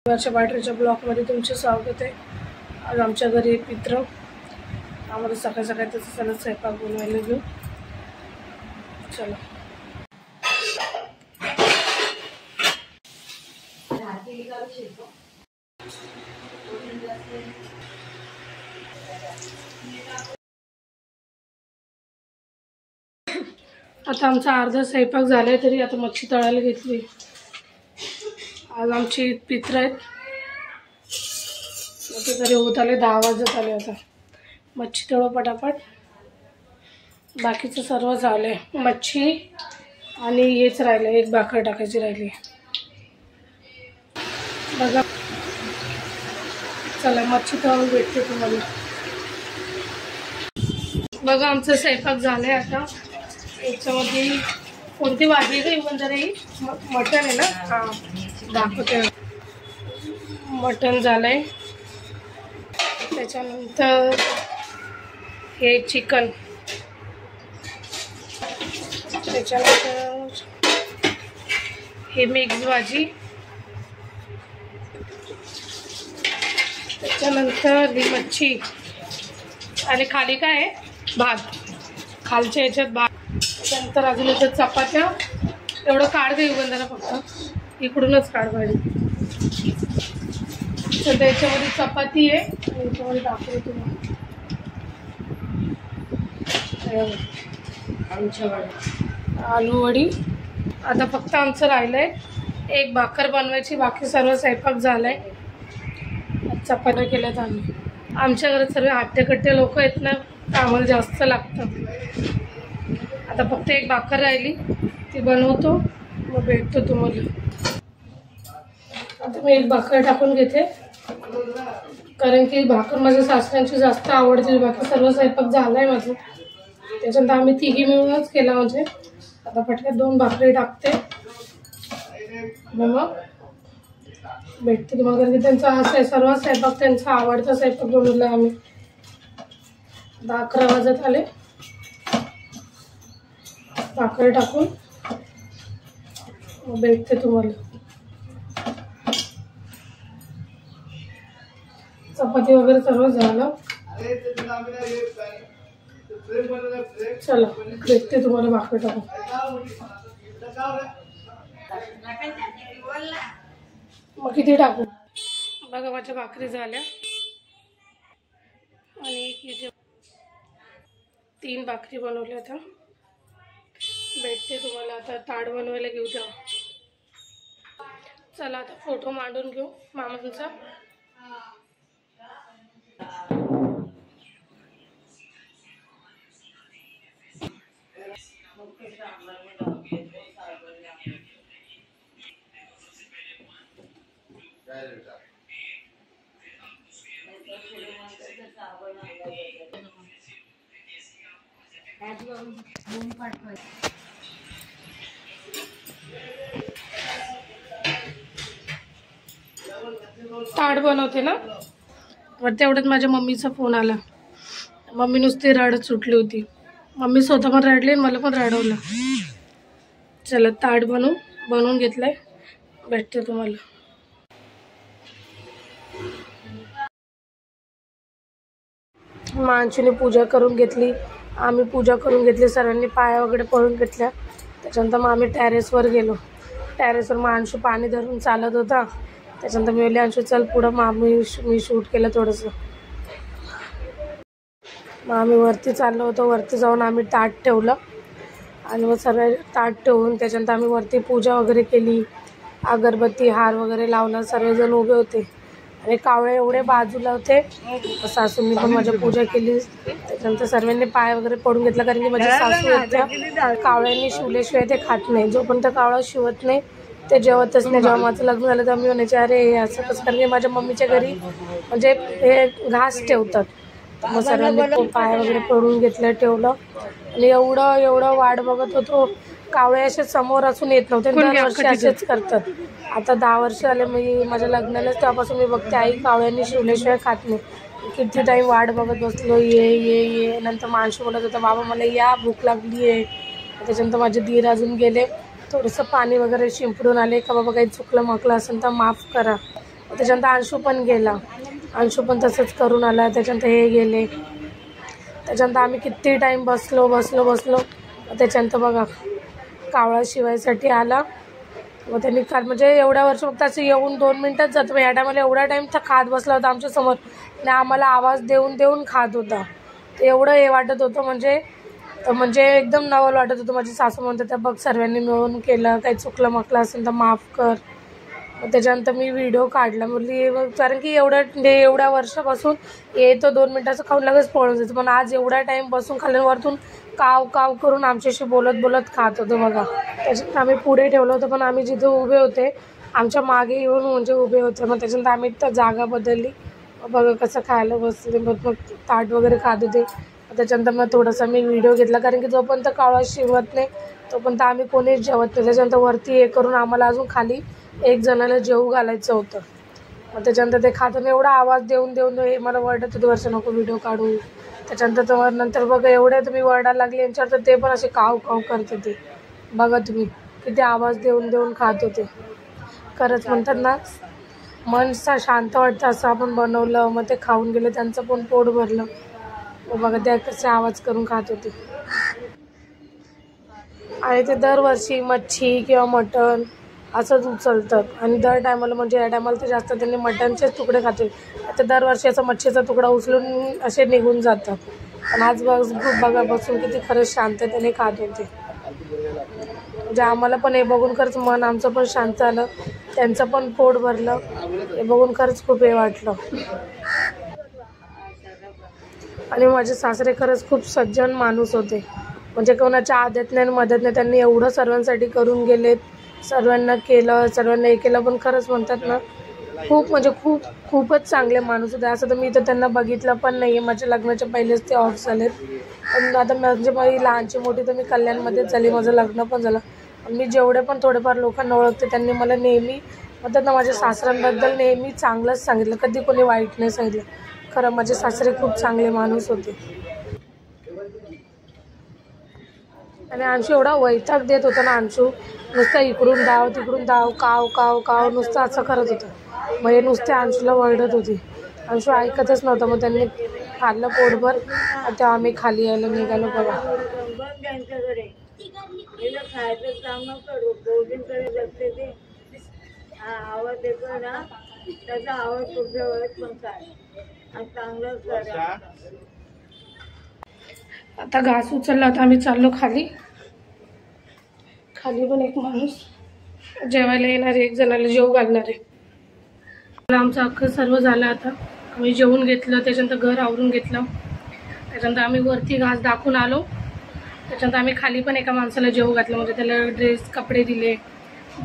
वर्षा बॅटरीच्या ब्लॉकमध्ये तुमचे स्वागत आहे। आज आमच्या घरी पित्र आम्हाला सकाळ सकाळी त्याचा सगळं स्वयंपाक बनवायला घेऊ। चला आता आमचा अर्धा स्वयंपाक झालाय तरी आता मच्छी तळायला घेतली। आज आमची पित्र आहेत तरी होत आले 10 वाजत आले। आता मच्छी तळो पटापट, बाकीचं सर्व झालंय। मच्छी आणि हेच राहिलं, एक भाकर टाकायची राहिली बघा। चला मच्छी तळून भेटते तुम्हाला। बघा आमचा स्वयंपाक झालाय। आता याच्यामध्ये कोणती भाजी आहे का जरा ही मटण आहे ना, हां दाखवते। मटण झालंय, त्याच्यानंतर हे चिकन, त्याच्यानंतर हे मिक्स भाजी, त्याच्यानंतर ही मच्छी आणि खाली काय आहे भात, खालच्या याच्यात भात। त्यानंतर अजून याच्यात चपात्या। एवढं काढ दे युगंधरा, फक्त इकडूनच काढ भाजी। तर त्याच्यामध्ये चपाती आहे आणि याच्यामध्ये दाखवते तुम्हाला आलू वडी। आता फक्त आमचं राहिलंय एक भाकर बनवायची, बाकी सर्व स्वयंपाक झालाय। चपात्या केल्यात आम्ही। आमच्या घरात सर्व हट्टेकट्टे लोक आहेत ना, आम्हाला जास्त लागतं। आता फक्त एक भाकर राहिली, ती बनवतो मग भेटतो तुम्हाला। आता मी एक भाकर टाकून घेते, कारण की भाकर माझ्या सासऱ्यांची जास्त आवडते। बाकी सर्व स्वयंपाक झालाय माझं, त्याच्यानंतर आम्ही तिघी मिळूनच केला म्हणजे। आता पटकन 2 भाकरी टाकते मग भेटते तुम्हाला, कारण की त्यांचा सर्व स्वयंपाक त्यांचा आवडता स्वयंपाक बनवला आम्ही। 11 वाजत आले। भाकर टाकून मग भेटते तुम्हाला। चपाती वगैरे सर्व झालं, चला भेटते तुम्हाला भाकर टाकून। मग किती टाकू बघा। माझ्या भाकरी झाल्या आणि 3 भाकरी बनवल्या। आता भेटते तुम्हाला। आता ताट बनवायला घेऊ द्या। चला आता फोटो मांडून घेऊ मामांचा। ताट बनवते ना, वर तेवढ्यात माझ्या मम्मीचा फोन आला। मम्मी नुसती रडत सुटली होती। मम्मी स्वतः पण रडली आणि मला पण रडवलं। चला ताट बनवून घेतलंय, भेटते तुम्हाला। मांशीने पूजा करून घेतली, आम्ही पूजा करून घेतली, सर्वांनी पाया वगैरे पडून घेतल्या। त्याच्यानंतर मग आम्ही टेरेसवर गेलो। टेरेसवर मांशू पाणी धरून चालत होता, त्याच्यानंतर मी बोलले अंशू चल पुढं। मी शूट केलं थोडंसं। मग आम्ही वरती चाललो होतो, वरती जाऊन आम्ही ताट ठेवलं आणि मग सर्व ताट ठेवून त्याच्यानंतर आम्ही वरती पूजा वगैरे केली। अगरबत्ती हार वगैरे लावला, सर्वजण उभे होते आणि कावळे एवढे बाजूला होते। सासूंनी पण माझी पूजा केली। त्याच्यानंतर सर्वांनी पाय वगैरे पडून घेतला, कारण की माझ्या सासू होत्या कावळ्यांनी शिवल्याशिवाय ते खात नाही। जोपर्यंत कावळा शिवत नाही ते जेवतच नाही। जेव्हा माझं लग्न झालं तेव्हा मी म्हणायचे अरे असं कसं, कारण की माझ्या मम्मीच्या घरी म्हणजे हे घास ठेवतात। मग सर्वांनी पाय वगैरे पडून घेतलं, ठेवलं आणि एवढं वाट बघत होतो। कावळे असे समोर असून येत नव्हते, दरवर्षी असेच करतात। आता 10 वर्ष झाले मी माझ्या लग्नालाच, तेव्हापासून मी बघते आई कावळ्यांनी शिवल्याशिवाय खात नाही। किती टाईम वाट बघत बसलो, ये नंतर माणसं बोलत होतं बाबा मला या भूक लागली आहे। त्याच्यानंतर माझे दीर अजून गेले, थोडंसं पाणी वगैरे शिंपडून आले का बाबा काही चुकलं म्हटलं असेल तर माफ करा। त्याच्यानंतर अंशू पण गेला, अंशू पण तसंच करून आला. त्याच्यानंतर हे गेले. त्याच्यानंतर आम्ही किती टाईम बसलो. त्याच्यानंतर बघा कावळा शिवायसाठी आला. मग त्यांनी म्हणजे एवढ्या वर्ष फक्त असं येऊन 2 मिनटात जातो. या टायमाला एवढा टाईम तर खात बसला होता आमच्यासमोर आणि आम्हाला आवाज देऊन खात होता. ते एवढं हे वाटत होतं म्हणजे एकदम नवल वाटत होतं. माझी सासू म्हणते त्या बघ सर्वांनी मिळून केलं, काही चुकलं मकलं असेल तर माफ कर. मग त्याच्यानंतर मी व्हिडिओ काढला. म्हटली कारण की एवढ्या वर्षापासून येतो 2 मिनटाचं खाऊन लगेच पळून जायचं, पण आज एवढा टाईम बसून खाल्ल्यावरतून काव करून आमच्याशी बोलत खात होतो बघा. त्याच्यात आम्ही पुढे ठेवलं होतं, पण आम्ही जिथे उभे होते आमच्या मागे येऊन म्हणजे उभे होते. मग त्याच्यानंतर आम्ही त्या जागा बदलली. बघा कसं खायला बसले. मग ताट वगैरे खात होते. त्याच्यानंतर मग थोडासा मी व्हिडिओ घेतला, कारण की जोपर्यंत कावळा शिवत नाही तोपर्यंत आम्ही कोणीच जेवत नाही. त्याच्यानंतर वरती हे करून आम्हाला अजून खाली 1 जणाला जेवू घालायचं होतं. मग त्याच्यानंतर ते खाताना एवढा आवाज देऊन हे मला वरडत होते, वर्ष नको व्हिडिओ काढू. त्याच्यानंतर नंतर बघा एवढे तुम्ही वरडायला लागले यांच्यावर, तर ते पण असे काव करत होते. बघा तुम्ही किती आवाज देऊन खात होते. खरंच म्हणतात ना मन शांत वाटतं असं आपण बनवलं. मग ते खाऊन गेले, त्यांचं पण पोट भरलं. बघा त्या कसे आवाज करून खात होते. आणि ते दरवर्षी मच्छी किंवा मटण असंच उचलतात आणि दर टायमाला म्हणजे या टायमाला तर जास्त त्यांनी मटणचेच तुकडे खाते. तर दरवर्षी असं मच्छीचा तुकडा उचलून असे निघून जातात. पण आज बघा बसून किती खरंच शांततेने खात होते. म्हणजे आम्हाला पण हे बघून खरंच मन आमचं पण शांत झालं, त्यांचं पण पोट भरलं. हे बघून खरंच खूप हे वाटलं. आणि माझे सासरे खरंच खूप सज्जन माणूस होते. म्हणजे कोणाच्या आदत नाही मदत नाही, त्यांनी एवढं सर्वांसाठी करून गेलेत, सर्वांना केलं, सर्वांना हे केलं. पण खरंच म्हणतात ना खूपच चांगले माणूस होते. असं तर मी तर त्यांना बघितलं पण नाही आहे. माझ्या लग्नाच्या पहिलेच ते ऑफ झालेत. पण आता म्हणजे माझी लहानची मोठी तर मी कल्याणमध्येच झाली, माझं लग्न पण झालं. मी जेवढे पण थोडेफार लोकांना ओळखते त्यांनी मला नेहमी म्हणतात ना माझ्या सासऱ्यांबद्दल नेहमी चांगलंच सांगितलं, कधी कोणी वाईट नाही सांगितलं. खरं माझे सासरे खूप चांगले माणूस होते. आणि अंशू एवढा वैताग देत होता ना, अंशू नुसतं इकडून धाव तिकडून धाव, काव नुसतं असं करत होतं. मग हे नुसते अंशूला वरडत होती. अंशू ऐकतच नव्हतं. मग त्यांनी खाल्लं पोटभर. तेव्हा आम्ही खाली यायला निघालो बघा. आवाज येतो ना त्याचा आवाज तुमच्या वेळेस पण काय चांगलं. आता घास उचलला होता, आम्ही चाललो खाली पण एक माणूस जेवायला येणार आहे, 1 जणाला जेवू घालणार आहे. आमचं अख्खं सर्व झालं. आता आम्ही जेवून घेतलं, त्याच्यानंतर घर आवरून घेतलं. त्याच्यानंतर आम्ही वरती घास दाखवून आलो. त्याच्यानंतर आम्ही खाली पण एका माणसाला जेवू घातलं, म्हणजे त्याला ड्रेस कपडे दिले.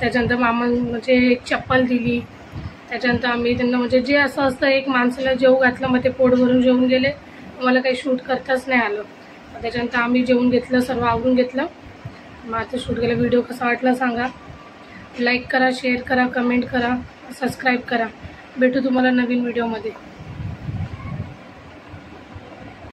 त्याच्यानंतर म्हणजे एक चप्पल दिली. त्याच्यानंतर आम्ही त्यांना म्हणजे जे असं असतं एक माणसाला जेवू घातलं. मग ते पोट भरून जेवून गेले. मला काही शूट करताच नाही आलं. त्याच्यानंतर आम्ही जेवून घेतलं, सर्व आवरून घेतलं. मग आता शूट केलं. व्हिडिओ कसा वाटला सांगा, लाईक करा, शेअर करा, कमेंट करा, सबस्क्राईब करा. भेटू तुम्हाला नवीन व्हिडिओमध्ये.